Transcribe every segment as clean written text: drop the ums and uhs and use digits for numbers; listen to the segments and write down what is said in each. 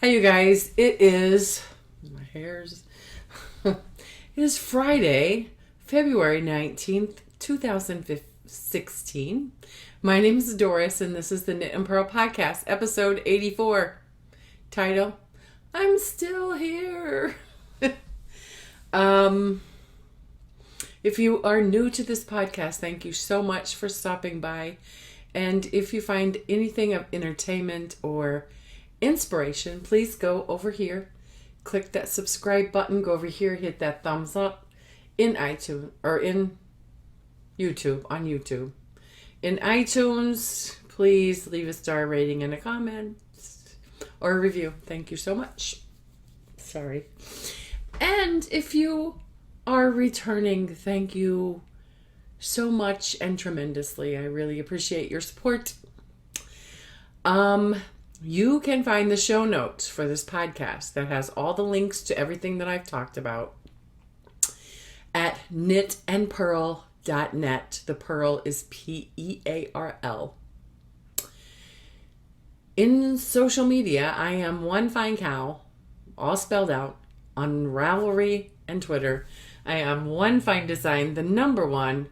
Hi, you guys. My hair's, it is Friday, February 19th, 2016. My name is Doris, and this is the Knit and Pearl Podcast, episode 84. Title, I'm Still Here. um, if you are new to this podcast, thank you so much for stopping by. And if you find anything of entertainment or inspiration, please go over here, click that subscribe button, go over here, hit that thumbs up in iTunes or in YouTube, on YouTube. In iTunes, please leave a star rating and a comment or a review. Thank you so much. Sorry. And if you are returning, thank you so much and tremendously. I really appreciate your support. You can find the show notes for this podcast that has all the links to everything that I've talked about at knitandpearl.net. The Pearl is Pearl. In social media, I am One Fine Cow, all spelled out, on Ravelry and Twitter. I am One Fine Design, the number one,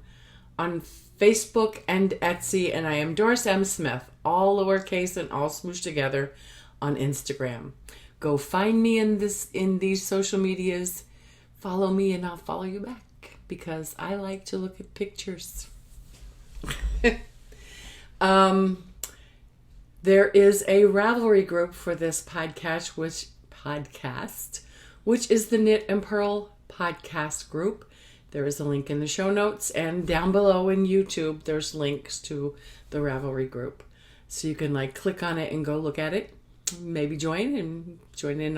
on Facebook and Etsy, and I am Doris M. Smith, all lowercase and all smooshed together, on Instagram. Go find me in these social medias. Follow me and I'll follow you back because I like to look at pictures. There is a Ravelry group for this podcast, which is the Knit and Pearl podcast group. There is a link in the show notes, and down below in YouTube, there's links to the Ravelry group. So you can click on it and go look at it. Maybe join in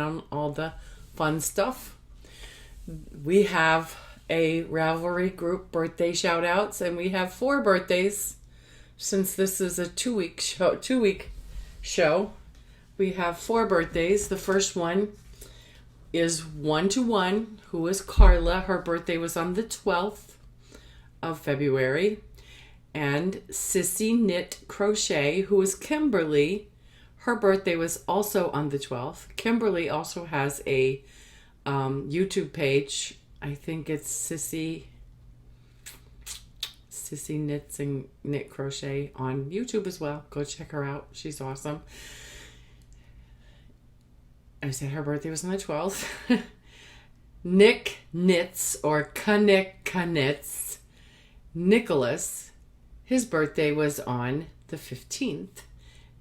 on all the fun stuff. We have a Ravelry group birthday shout outs, and we have 4 birthdays. Since this is a 2-week show, we have 4 birthdays. The first one is 1-to-1, who is Carla. Her birthday was on the 12th of February. And Sissy Knit Crochet, who is Kimberly. Her birthday was also on the 12th. Kimberly also has a YouTube page. I think it's Sissy Knits and Knit Crochet on YouTube as well. Go check her out. She's awesome. I said her birthday was on the 12th. Nick Knits or Knits. Nicholas, his birthday was on the 15th.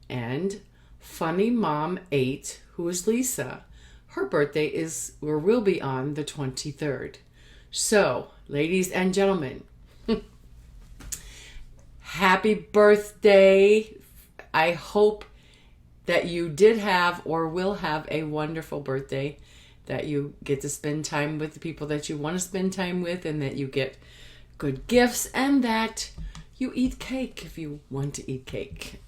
And Funny Mom 8, who is Lisa, her birthday is or will be on the 23rd. So, ladies and gentlemen, happy birthday. I hope that you did have or will have a wonderful birthday, that you get to spend time with the people that you want to spend time with, and that you get good gifts, and that you eat cake if you want to eat cake.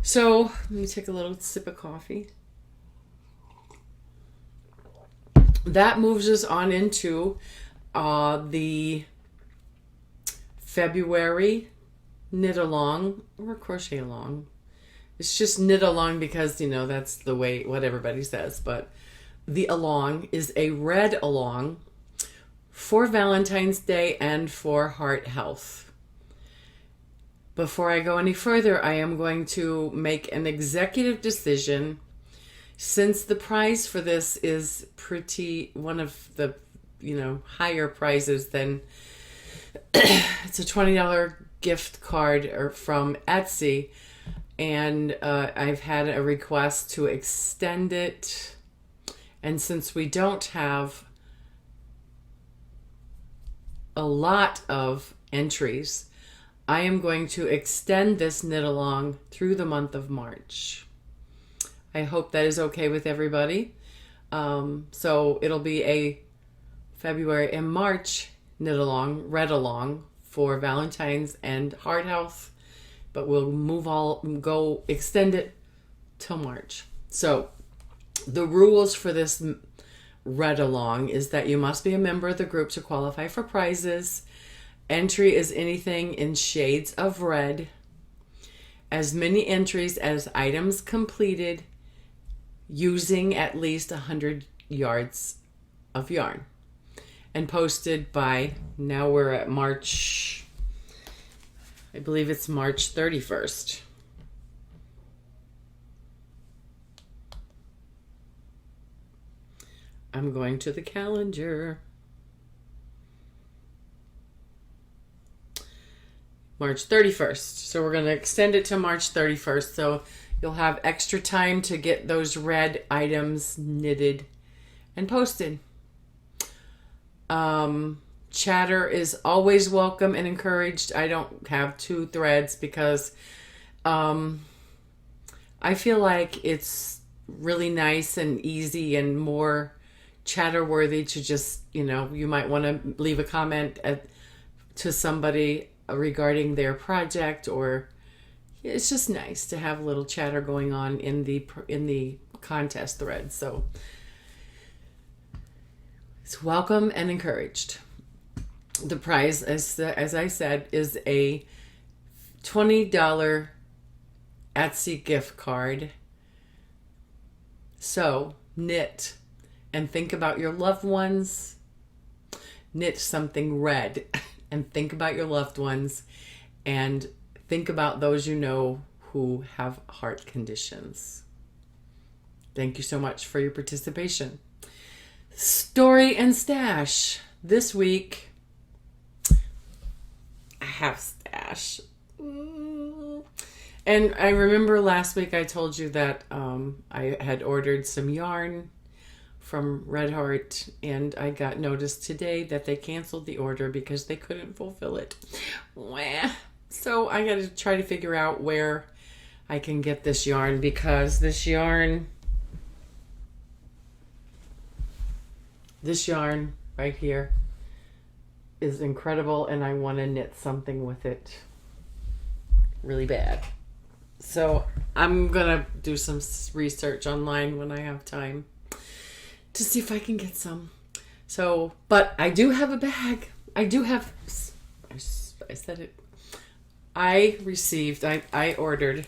So, let me take a little sip of coffee. That moves us on into the February knit along or crochet along. It's just knit along because, that's the way, what everybody says. But the along is a red along for Valentine's Day and for heart health. Before I go any further, I am going to make an executive decision. Since the price for this is one of the, higher prizes than it's a $20 gift card from Etsy, and I've had a request to extend it, and since we don't have a lot of entries, I am going to extend this knit along through the month of March. I hope that is okay with everybody. So it'll be a February and March knit along, read along for Valentine's and heart health, but we'll go extend it till March. So the rules for this read along is that you must be a member of the group to qualify for prizes. Entry is anything in shades of red. as many entries as items completed using at least 100 yards of yarn, and posted by, now we're at March, I believe it's March 31st. I'm going to the calendar. March 31st. So we're going to extend it to March 31st. So you'll have extra time to get those red items knitted and posted. Chatter is always welcome and encouraged. I don't have 2 threads because I feel like it's really nice and easy and more chatter worthy to just, you might want to leave a comment to somebody regarding their project, or it's just nice to have a little chatter going on in the contest thread. So it's welcome and encouraged. The prize, as I said, is a $20 Etsy gift card. So knit and think about your loved ones. Knit something red and think about your loved ones, and think about those you know who have heart conditions. Thank you so much for your participation. Story and stash. This week, I have stash. And I remember last week I told you that I had ordered some yarn from Red Heart, and I got notice today that they canceled the order because they couldn't fulfill it. So I got to try to figure out where I can get this yarn, because this yarn right here is incredible, and I want to knit something with it really bad. So I'm gonna do some research online when I have time to see if I can get some. So, but I do have a bag. I said it. I ordered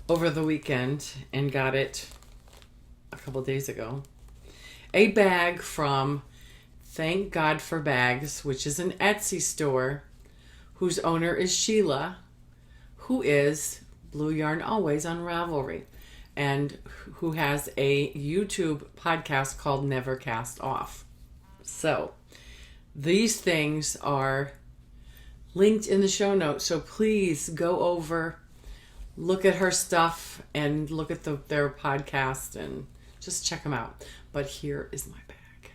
over the weekend and got it a couple days ago. A bag from Thank God for Bags, which is an Etsy store whose owner is Sheila, who is Blue Yarn Always on Ravelry, and who has a YouTube podcast called Never Cast Off. So these things are linked in the show notes. So please go over, look at her stuff, and look at their podcast, and just check them out. But here is my bag.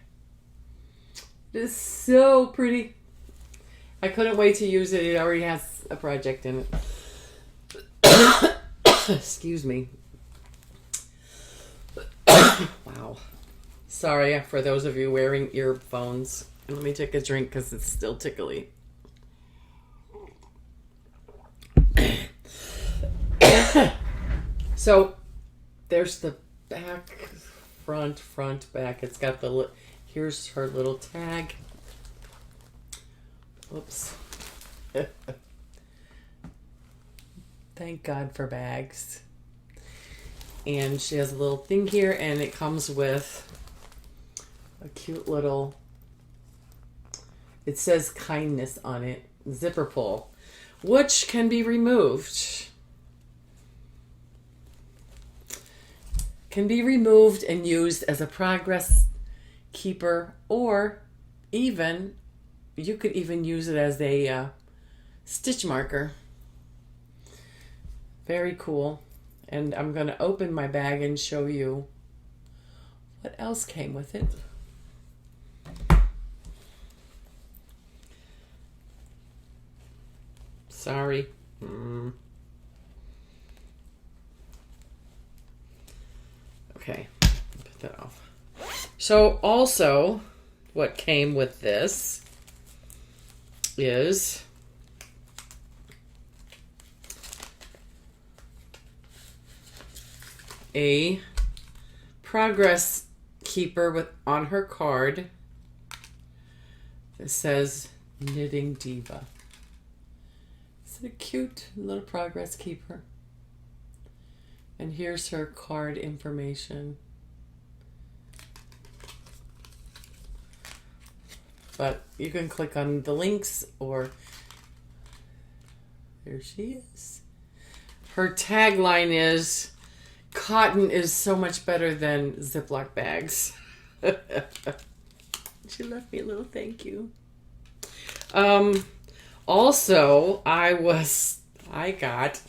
It is so pretty. I couldn't wait to use it. It already has a project in it. Excuse me. Wow. Sorry for those of you wearing earphones. Let me take a drink because it's still tickly. So there's the back, front, back. It's got here's her little tag. Whoops. Thank God for bags. And she has a little thing here, and it comes with a cute little, it says kindness on it, zipper pull, which can be removed. Can be removed and used as a progress keeper, or even, you could even use it as a stitch marker. Very cool. And I'm going to open my bag and show you what else came with it. Sorry. Okay, put that off. So also, what came with this is a progress keeper on her card that says Knitting Diva. It Isn't it cute? Little progress keeper. And here's her card information. But you can click on the links, or there she is. Her tagline is, "Cotton is so much better than Ziploc bags." She left me a little thank you. Also, I got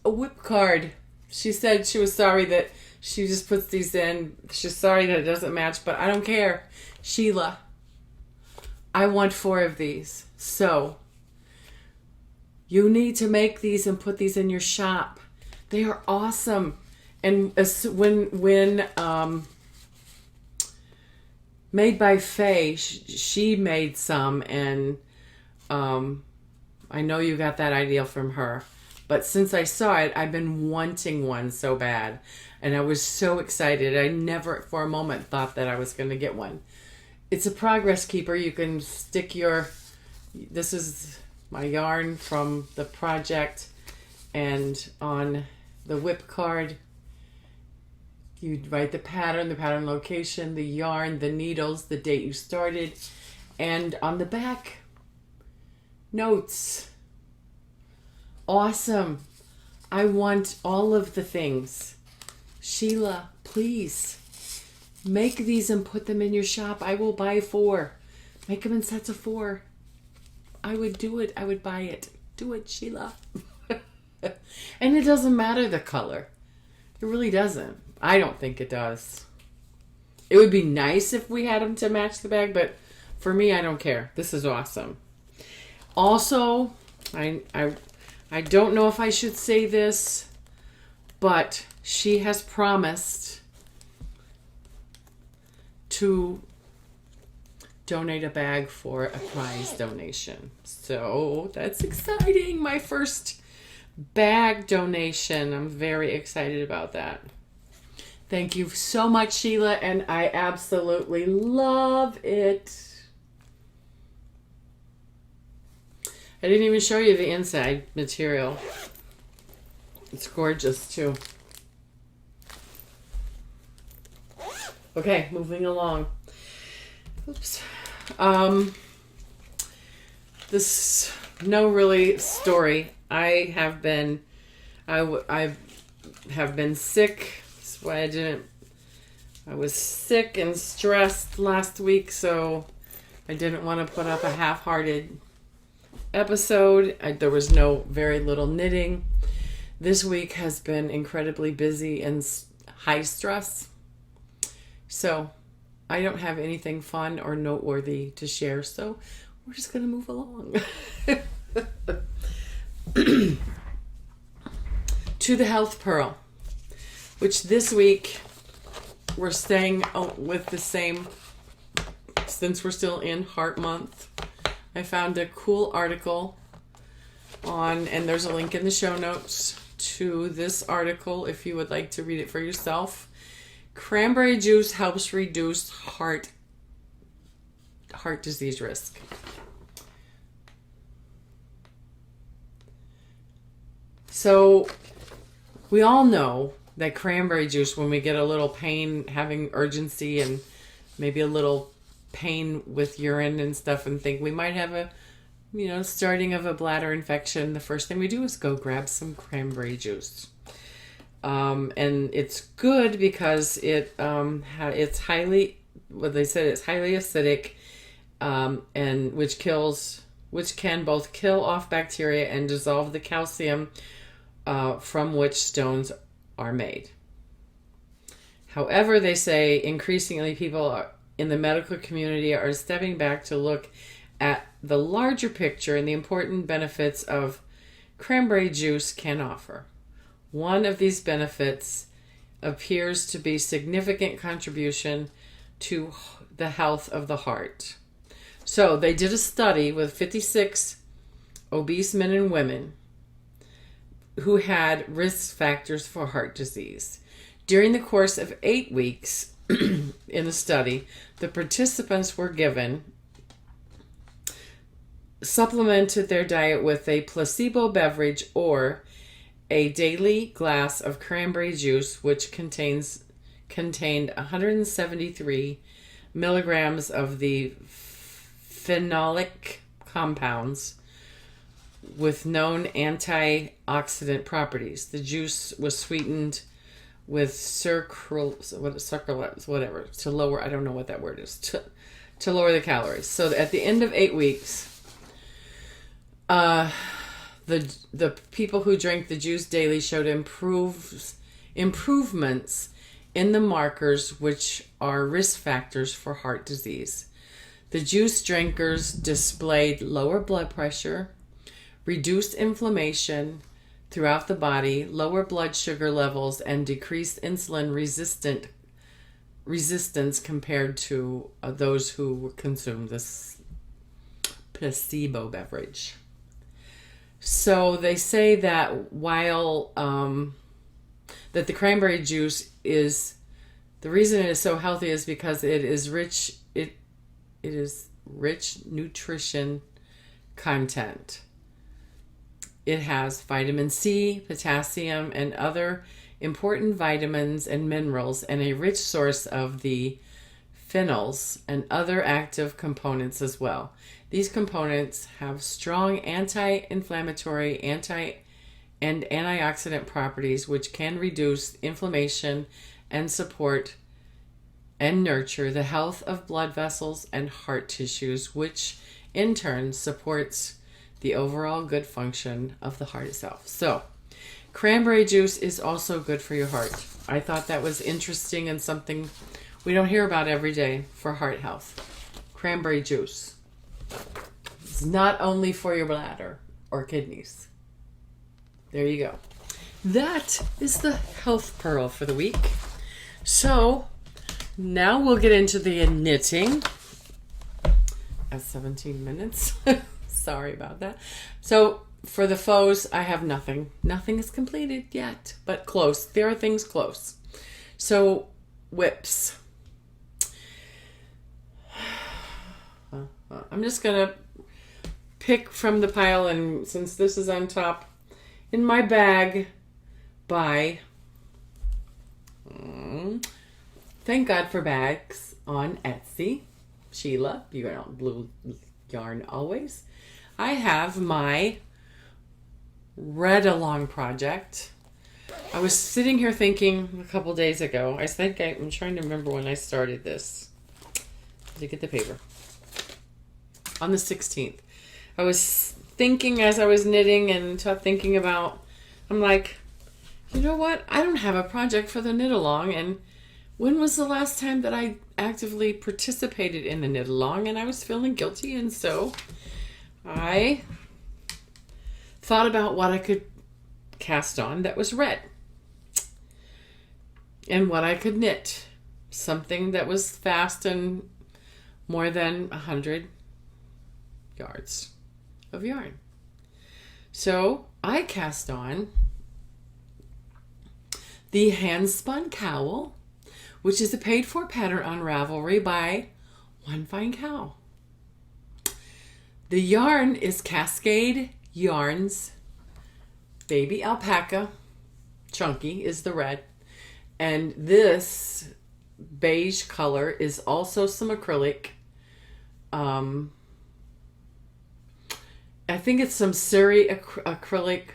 a whip card. She said she was sorry that she just puts these in. She's sorry that it doesn't match, but I don't care. Sheila, I want 4 of these. So, you need to make these and put these in your shop. They are awesome. And when Made by Faye, she made some, and I know you got that idea from her. But since I saw it, I've been wanting one so bad. And I was so excited. I never for a moment thought that I was going to get one. It's a progress keeper. You can stick this is my yarn from the project. And on the whip card, you write the pattern location, the yarn, the needles, the date you started. And on the back, notes. Awesome. I want all of the things. Sheila, please make these and put them in your shop. I will buy 4. Make them in sets of 4. I would do it. I would buy it. Do it, Sheila. And it doesn't matter the color. It really doesn't. I don't think it does. It would be nice if we had them to match the bag, but for me, I don't care. This is awesome. Also, I don't know if I should say this, but she has promised to donate a bag for a prize donation. So that's exciting. My first bag donation. I'm very excited about that. Thank you so much, Sheila, and I absolutely love it. I didn't even show you the inside material. It's gorgeous, too. Okay, moving along. Oops. This no really story. I have been sick. That's why I was sick and stressed last week, so I didn't want to put up a half-hearted episode. There was very little knitting. This week has been incredibly busy and high stress. So I don't have anything fun or noteworthy to share, so we're just going to move along. To the Health Pearl, which this week we're staying with the same, since we're still in Heart Month. I found a cool article and there's a link in the show notes to this article if you would like to read it for yourself. Cranberry juice helps reduce heart disease risk. So we all know that cranberry juice, when we get a little pain, having urgency and maybe a little pain with urine and stuff, and think we might have a starting of a bladder infection, the first thing we do is go grab some cranberry juice. And it's good because it's highly acidic, and which can both kill off bacteria and dissolve the calcium from which stones are made. However, they say increasingly people in the medical community are stepping back to look at the larger picture and the important benefits of cranberry juice can offer. One of these benefits appears to be significant contribution to the health of the heart. So they did a study with 56 obese men and women who had risk factors for heart disease. During the course of 8 weeks in the study, the participants were given supplemented their diet with a placebo beverage or a daily glass of cranberry juice, which contained 173 milligrams of the phenolic compounds with known antioxidant properties. The juice was sweetened with sucralose, whatever, to lower, I don't know what that word is, to lower the calories. So at the end of 8 weeks, the people who drank the juice daily showed improvements in the markers which are risk factors for heart disease. The juice drinkers displayed lower blood pressure, reduced inflammation throughout the body, lower blood sugar levels, and decreased insulin resistance compared to those who consumed this placebo beverage. So they say that while that the cranberry juice is, the reason it is so healthy is because it is rich nutrition content. It has vitamin C, potassium, and other important vitamins and minerals, and a rich source of the phenols and other active components as well. These components have strong anti-inflammatory, and antioxidant properties which can reduce inflammation and support and nurture the health of blood vessels and heart tissues, which in turn supports the overall good function of the heart itself. So, cranberry juice is also good for your heart. I thought that was interesting and something we don't hear about every day for heart health. Cranberry juice. It's not only for your bladder or kidneys. There you go. That is the health pearl for the week. So, now we'll get into the knitting. At 17 minutes. Sorry about that. So for the foes, I have nothing. Nothing is completed yet, but close. There are things close. So whips. I'm just going to pick from the pile, and since this is on top, in my bag by Thank God for Bags on Etsy. Sheila, you're on Blue Yarn always. I have my read along project. I was sitting here thinking a couple days ago. I'm trying to remember when I started this. Did I get the paper? On the 16th. I was thinking as I was knitting and thinking about, I'm like, you know what? I don't have a project for the knit along, and when was the last time that I actively participated in the knit along? And I was feeling guilty, and so I thought about what I could cast on that was red and what I could knit. Something that was fast and more than 100 yards of yarn. So I cast on the hand spun cowl, which is a paid for pattern on Ravelry by One Fine Cow. The yarn is Cascade Yarns Baby Alpaca. Chunky is the red. And this beige color is also some acrylic. I think it's some Suri acrylic.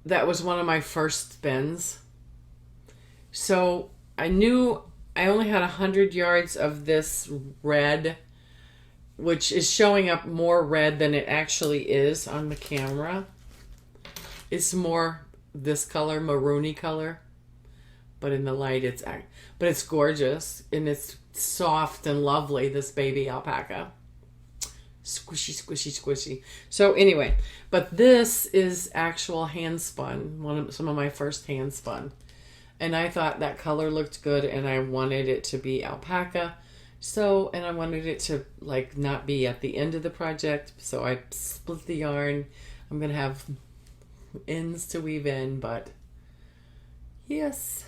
That was one of my first spins. So I knew I only had 100 yards of this red, which is showing up more red than it actually is on the camera. It's more this color, maroony color, but in the light but it's gorgeous and it's soft and lovely, this baby alpaca. Squishy, squishy, squishy. So anyway, but this is actual hand spun, some of my first hand spun. And I thought that color looked good and I wanted it to be alpaca. So, and I wanted it to like not be at the end of the project. So I split the yarn. I'm going to have ends to weave in, but yes,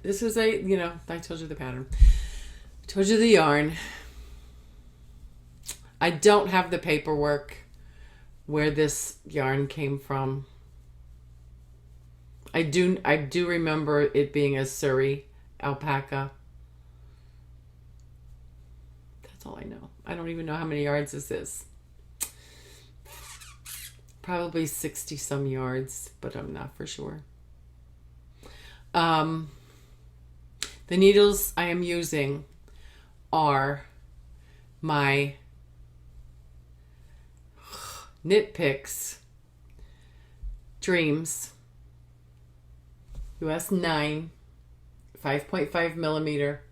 this is I told you the pattern. I told you the yarn. I don't have the paperwork where this yarn came from. I do remember it being a Surrey alpaca. That's all I know. I don't even know how many yards this is. Probably 60 some yards, but I'm not for sure. The needles I am using are my Knit Picks Dreams US 9 5.5 millimeter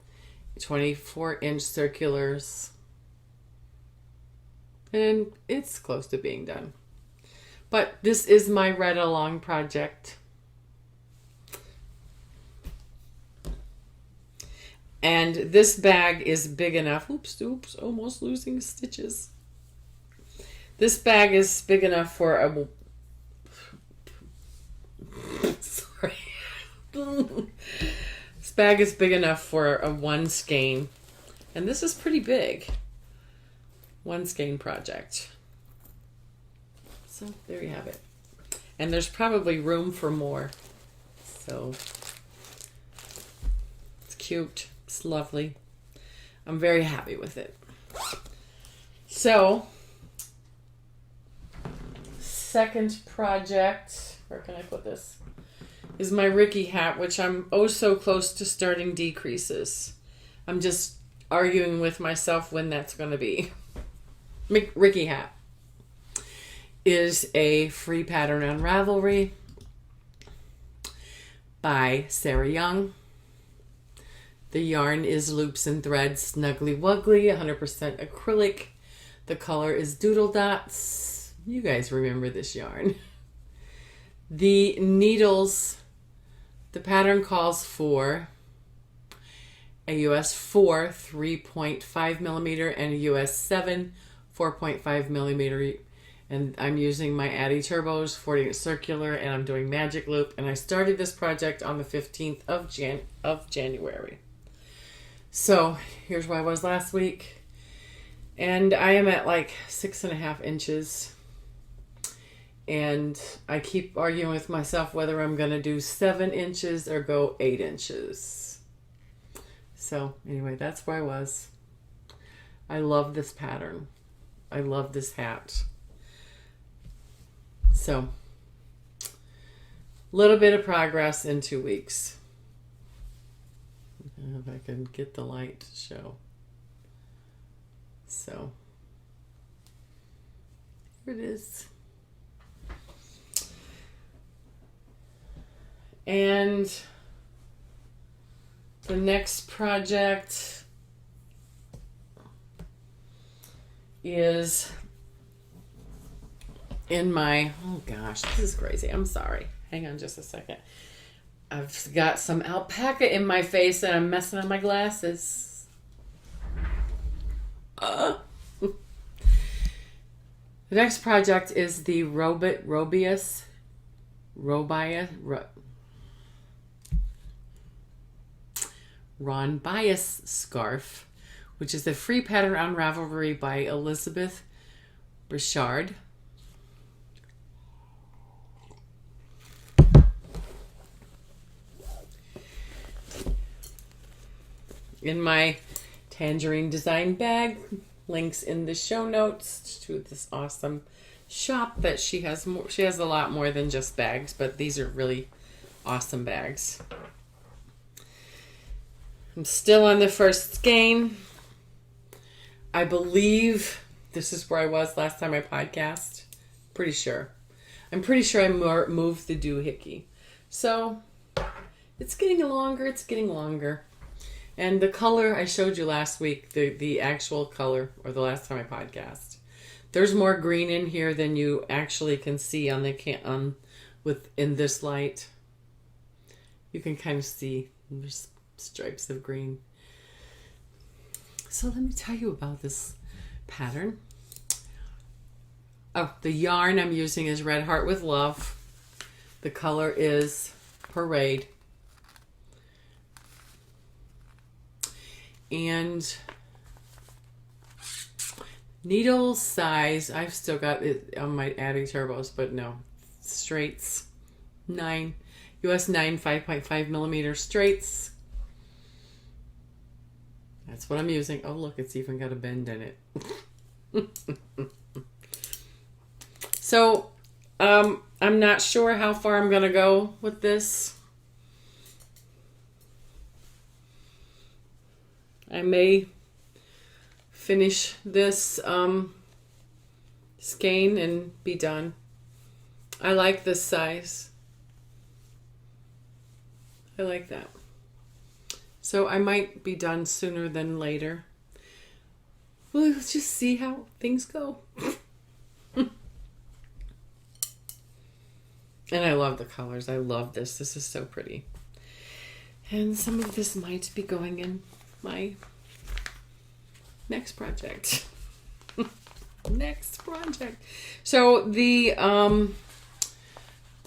24-inch circulars, and it's close to being done. But this is my read along project. And this bag is big enough. Oops, almost losing stitches. This bag is big enough for a... Sorry. This bag is big enough for a one skein. And this is pretty big. One skein project. So there you have it. And there's probably room for more. So it's cute. It's lovely. I'm very happy with it. So, second project, where can I put this? Is my Ricky hat, which I'm oh so close to starting decreases. I'm just arguing with myself when that's going to be. Ricky hat is a free pattern on Ravelry by Sarah Young. The yarn is Loops and Threads Snuggly Wuggly, 100% acrylic. The color is Doodle Dots. You guys remember this yarn. The needles, the pattern calls for a US 4 3.5 millimeter and a US 7 4.5 millimeter. And I'm using my Addi Turbos 40-inch circular, and I'm doing Magic Loop. And I started this project on the 15th of January. So here's where I was last week. And I am at like 6.5 inches. And I keep arguing with myself whether I'm going to do 7 inches or go 8 inches. So anyway, that's where I was. I love this pattern. I love this hat. So, a little bit of progress in 2 weeks. If I can get the light to show. So, here it is. And the next project is in my, oh gosh, this is crazy. I'm sorry. Hang on just a second. I've got some alpaca in my face and I'm messing up my glasses. The next project is the Robius Ron Bias scarf, which is a free pattern on Ravelry by Elizabeth Richard. In my tangerine design bag, links in the show notes to this awesome shop that she has. She has a lot more than just bags, but these are really awesome bags. I'm still on the first skein. I believe this is where I was last time I podcast. Pretty sure. I'm pretty sure I moved the doohickey. So it's getting longer. It's getting longer. And the color I showed you last week, the actual color, or the last time I podcast, there's more green in here than you actually can see on the in this light. You can kind of see there's stripes of green. So let me tell you about this pattern. Oh, the yarn I'm using is Red Heart with Love. The color is Parade. And Needle size, I've still got it on my Addi Turbos, but no. Straights, 9, US 9, 5.5 millimeter straights. That's what I'm using. Oh, look, it's even got a bend in it. So, I'm not sure how far I'm going to go with this. I may finish this skein and be done. I like this size. I like that. So I might be done sooner than later. We'll just see how things go. And I love the colors. I love this. This is so pretty. And some of this might be going in my next project. Next project. So the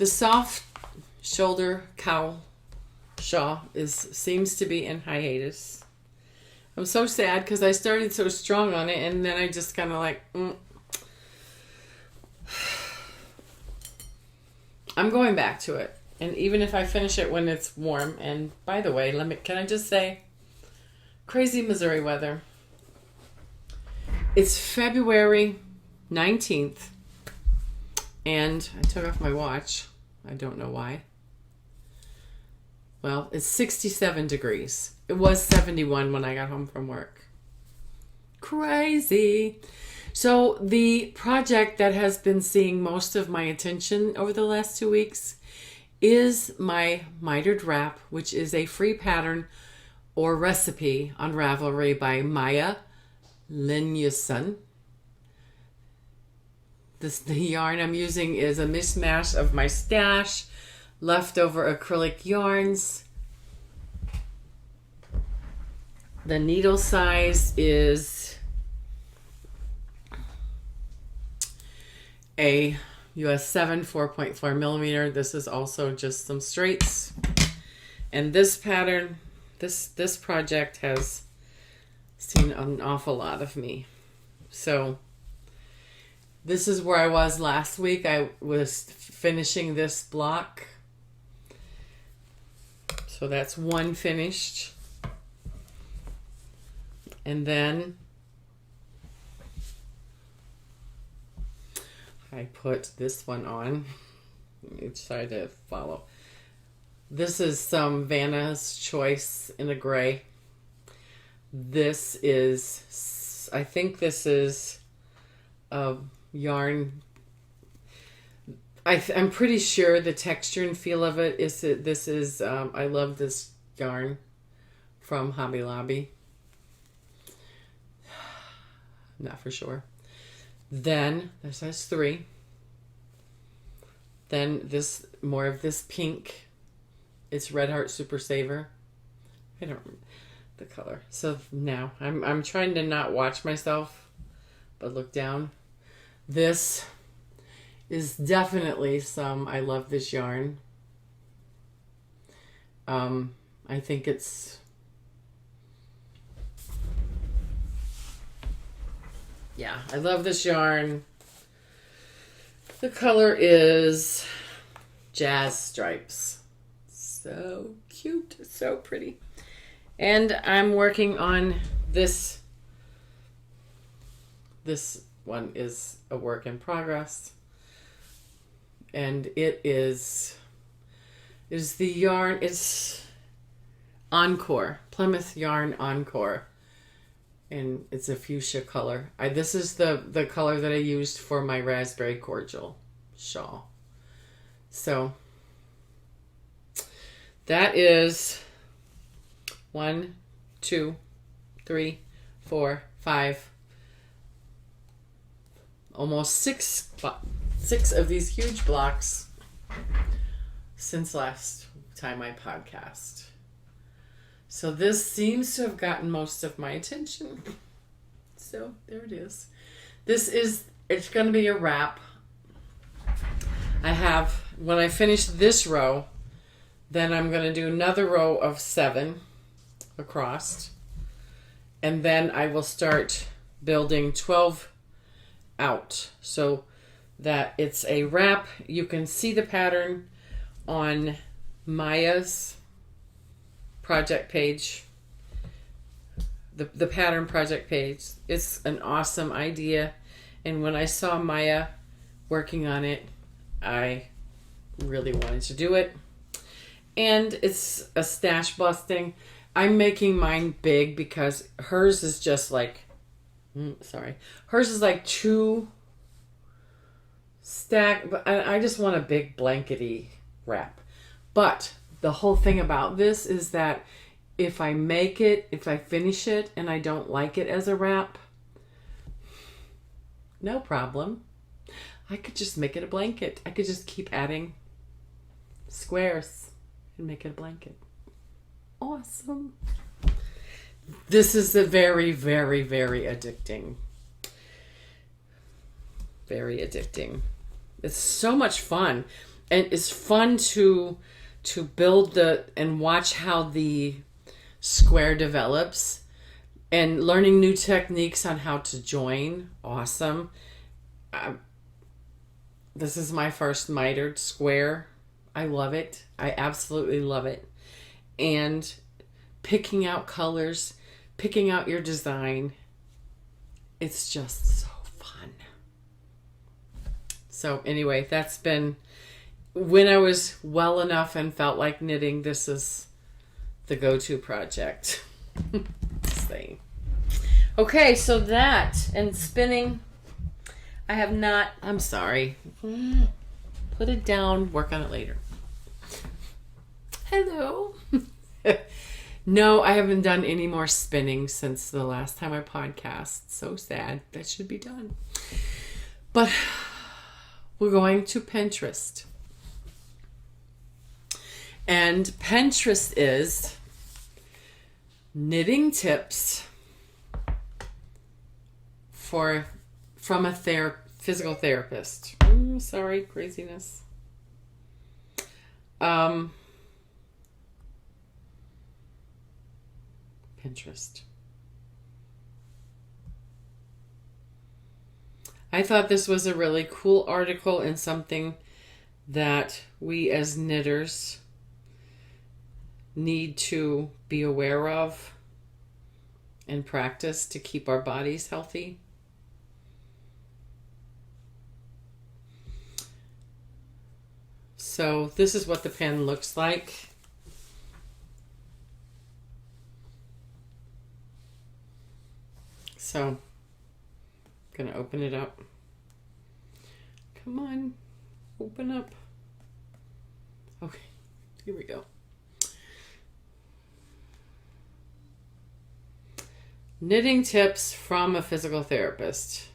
soft shoulder cowl shawl seems to be in hiatus. I'm so sad because I started so strong on it, and then I just kind of like, I'm going back to it. And even if I finish it when it's warm, and by the way, can I just say, crazy Missouri weather. It's February 19th, and I took off my watch. I don't know why. Well, it's 67 degrees. It was 71 when I got home from work. Crazy. So the project that has been seeing most of my attention over the last 2 weeks is my mitered wrap, which is a free pattern or recipe on Ravelry by Maya Linusson. The yarn I'm using is a mishmash of my stash, leftover acrylic yarns. The needle size is a US 7 4.4 millimeter. This is also just some straights. And this pattern, this project has seen an awful lot of me. So this is where I was last week. I was finishing this block. So that's one finished. And then I put this one on. Let me try to follow. This is some Vanna's Choice in a gray. This is, I think this is a yarn. I'm pretty sure the texture and feel of it is, I love this yarn from Hobby Lobby. Not for sure. Then there's size 3. Then this, more of this pink. It's Red Heart Super Saver. I don't remember the color. So now I'm trying to not watch myself, but look down. This is definitely some, I love this yarn. I think it's, yeah, I love this yarn. The color is Jazz Stripes. So cute, so pretty. And I'm working on this. This one is a work in progress. And it is the yarn, it's Encore, Plymouth Yarn Encore. And it's a fuchsia color. This is the color that I used for my Raspberry Cordial shawl. So that is 1, 2, 3, 4, 5, almost six of these huge blocks since last time I podcast. So this seems to have gotten most of my attention. So there it is. It's going to be a wrap. When I finish this row, then I'm going to do another row of 7 across. And then I will start building 12 out so that it's a wrap. You can see the pattern on Maya's project page, the pattern project page. It's an awesome idea, and when I saw Maya working on it, I really wanted to do it. And it's a stash busting. I'm making mine big because hers is just like, hers is like 2 stack, but I just want a big blankety wrap. But the whole thing about this is that if I finish it and I don't like it as a wrap, no problem. I could just make it a blanket. I could just keep adding squares and make it a blanket. Awesome. This is a very, very, very addicting. Very addicting. It's so much fun. And it's fun to build and watch how the square develops, and learning new techniques on how to join. Awesome. This is my first mitered square. I love it. I absolutely love it. And picking out colors, picking out your design, it's just so fun. So anyway, that's been, when I was well enough and felt like knitting, this is the go-to project. Thing. Okay, so that and spinning, I have not, I'm sorry. Put it down, work on it later. Hello. No, I haven't done any more spinning since the last time I podcast. So sad. That should be done. But we're going to Pinterest. And Pinterest is knitting tips from a physical therapist. Sorry, craziness. Pinterest. I thought this was a really cool article and something that we as knitters need to be aware of and practice to keep our bodies healthy. So this is what the pen looks like. So I'm going to open it up. Come on, open up. Okay, here we go. Knitting tips from a physical therapist.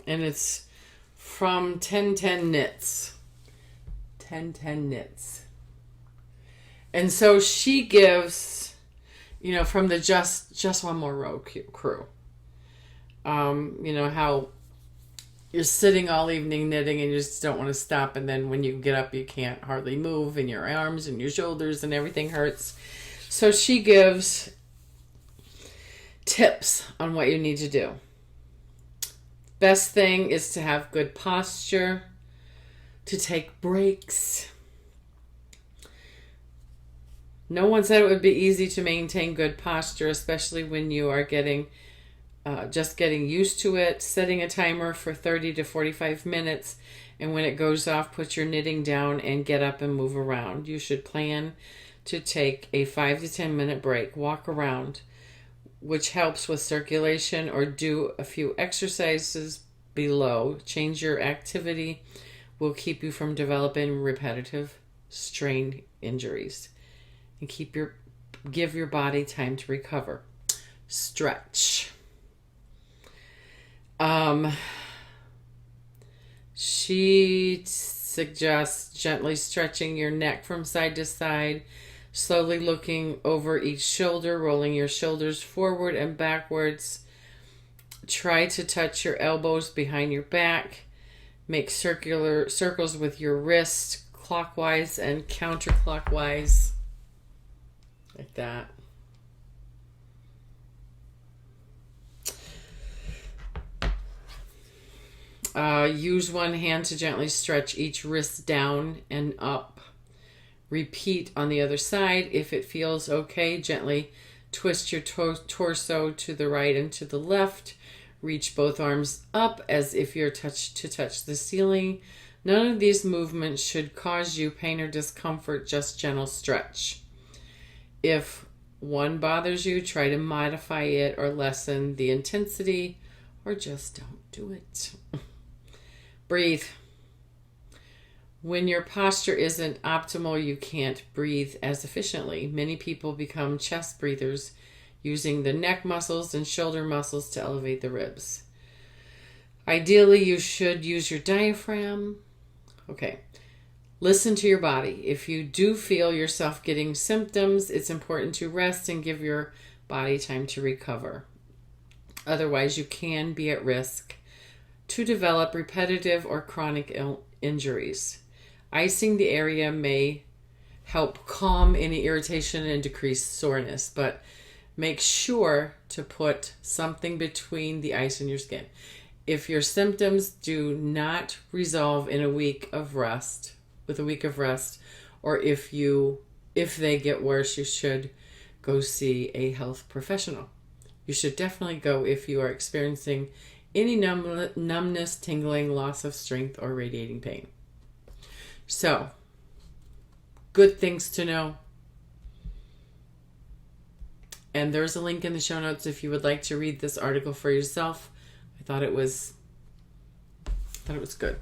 And it's from 1010 Knits. 1010 Knits. And so she gives, from the Just One More Row crew. How you're sitting all evening knitting and you just don't want to stop. And then when you get up, you can't hardly move, and your arms and your shoulders and everything hurts. So she gives tips on what you need to do. Best thing is to have good posture, to take breaks. No one said it would be easy to maintain good posture, especially when you are just getting used to it. Setting a timer for 30 to 45 minutes, and when it goes off, put your knitting down and get up and move around. You should plan to take a 5 to 10 minute break, walk around, which helps with circulation, or do a few exercises below. Change your activity will keep you from developing repetitive strain injuries, and give your body time to recover. Stretch. She suggests gently stretching your neck from side to side, slowly looking over each shoulder, rolling your shoulders forward and backwards. Try to touch your elbows behind your back. Make circular circles with your wrist, clockwise and counterclockwise. Like that. Use one hand to gently stretch each wrist down and up. Repeat on the other side. If it feels okay, gently twist your torso to the right and to the left. Reach both arms up as if you're to touch the ceiling. None of these movements should cause you pain or discomfort, just gentle stretch. If one bothers you, try to modify it or lessen the intensity, or just don't do it. Breathe. When your posture isn't optimal, you can't breathe as efficiently. Many people become chest breathers using the neck muscles and shoulder muscles to elevate the ribs. Ideally, you should use your diaphragm. Okay. Listen to your body. If you do feel yourself getting symptoms, it's important to rest and give your body time to recover. Otherwise, you can be at risk to develop repetitive or chronic injuries. Icing the area may help calm any irritation and decrease soreness, but make sure to put something between the ice and your skin. If your symptoms do not resolve in a week of rest, or if they get worse, you should go see a health professional. You should definitely go if you are experiencing any numbness, tingling, loss of strength, or radiating pain. So, good things to know. And there's a link in the show notes if you would like to read this article for yourself. I thought it was good.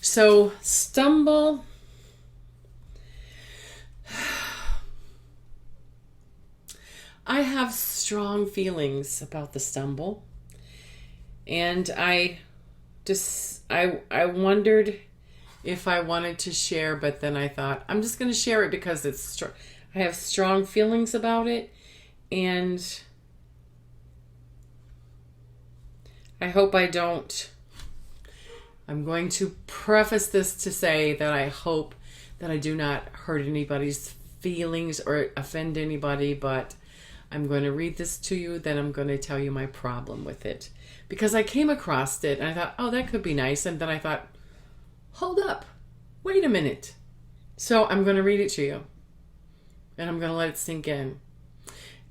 So, stumble. I have strong feelings about the stumble. And I wondered if I wanted to share, but then I thought I'm just going to share it because I have strong feelings about it, and I hope I don't. I'm going to preface this to say that I hope that I do not hurt anybody's feelings or offend anybody, but I'm going to read this to you, then I'm going to tell you my problem with it. Because I came across it and I thought, oh, that could be nice. And then I thought, hold up, wait a minute. So I'm going to read it to you. And I'm going to let it sink in.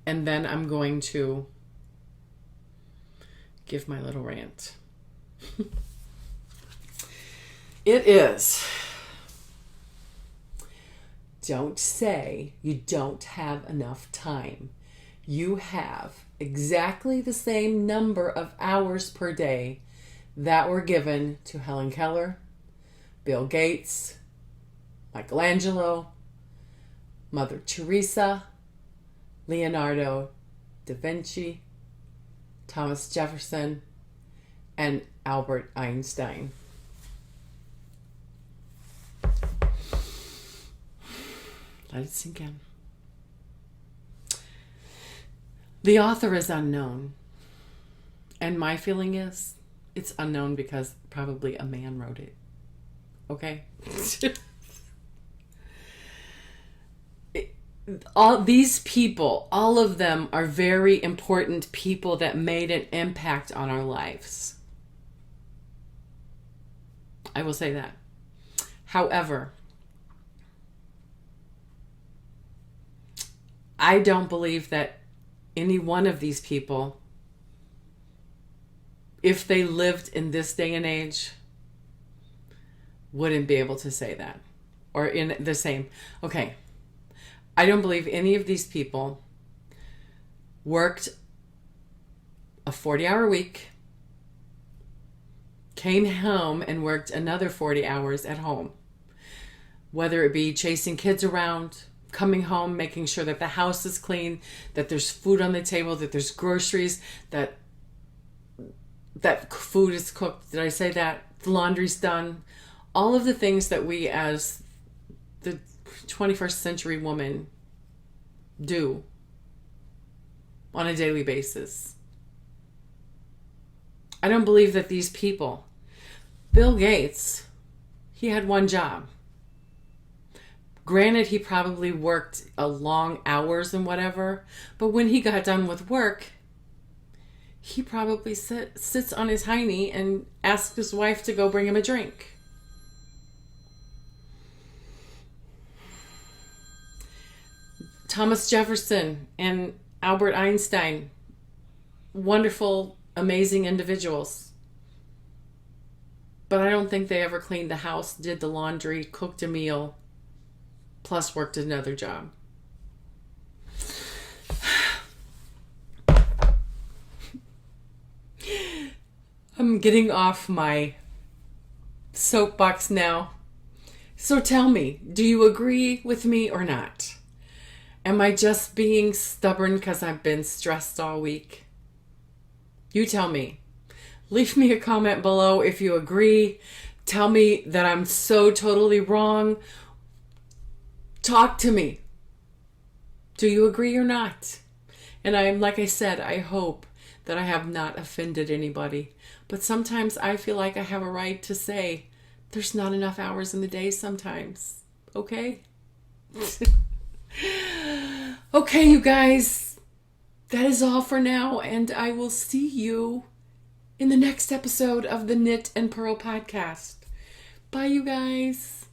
And then I'm going to give my little rant. It is. Don't say you don't have enough time. You have exactly the same number of hours per day that were given to Helen Keller, Bill Gates, Michelangelo, Mother Teresa, Leonardo da Vinci, Thomas Jefferson, and Albert Einstein. Let it sink in. The author is unknown. And my feeling is it's unknown because probably a man wrote it. Okay? All these people, all of them are very important people that made an impact on our lives. I will say that. However, I don't believe that any one of these people, if they lived in this day and age, wouldn't be able to say that. Or in the same. Okay. I don't believe any of these people worked a 40-hour week, came home and worked another 40 hours at home. Whether it be chasing kids around, coming home, making sure that the house is clean, that there's food on the table, that there's groceries, that food is cooked. Did I say that? The laundry's done. All of the things that we as the 21st century woman do on a daily basis. I don't believe that these people, Bill Gates, he had one job. Granted, he probably worked a long hours and whatever, but when he got done with work, he probably sits on his hiney and asks his wife to go bring him a drink. Thomas Jefferson and Albert Einstein, wonderful, amazing individuals. But I don't think they ever cleaned the house, did the laundry, cooked a meal, plus worked another job. I'm getting off my soapbox now. So tell me, do you agree with me or not? Am I just being stubborn because I've been stressed all week? You tell me. Leave me a comment below if you agree. Tell me that I'm so totally wrong. Talk to me. Do you agree or not? And like I said, I hope that I have not offended anybody. But sometimes I feel like I have a right to say there's not enough hours in the day sometimes. Okay? Okay, you guys. That is all for now, and I will see you in the next episode of the Knit and Purl podcast. Bye, you guys.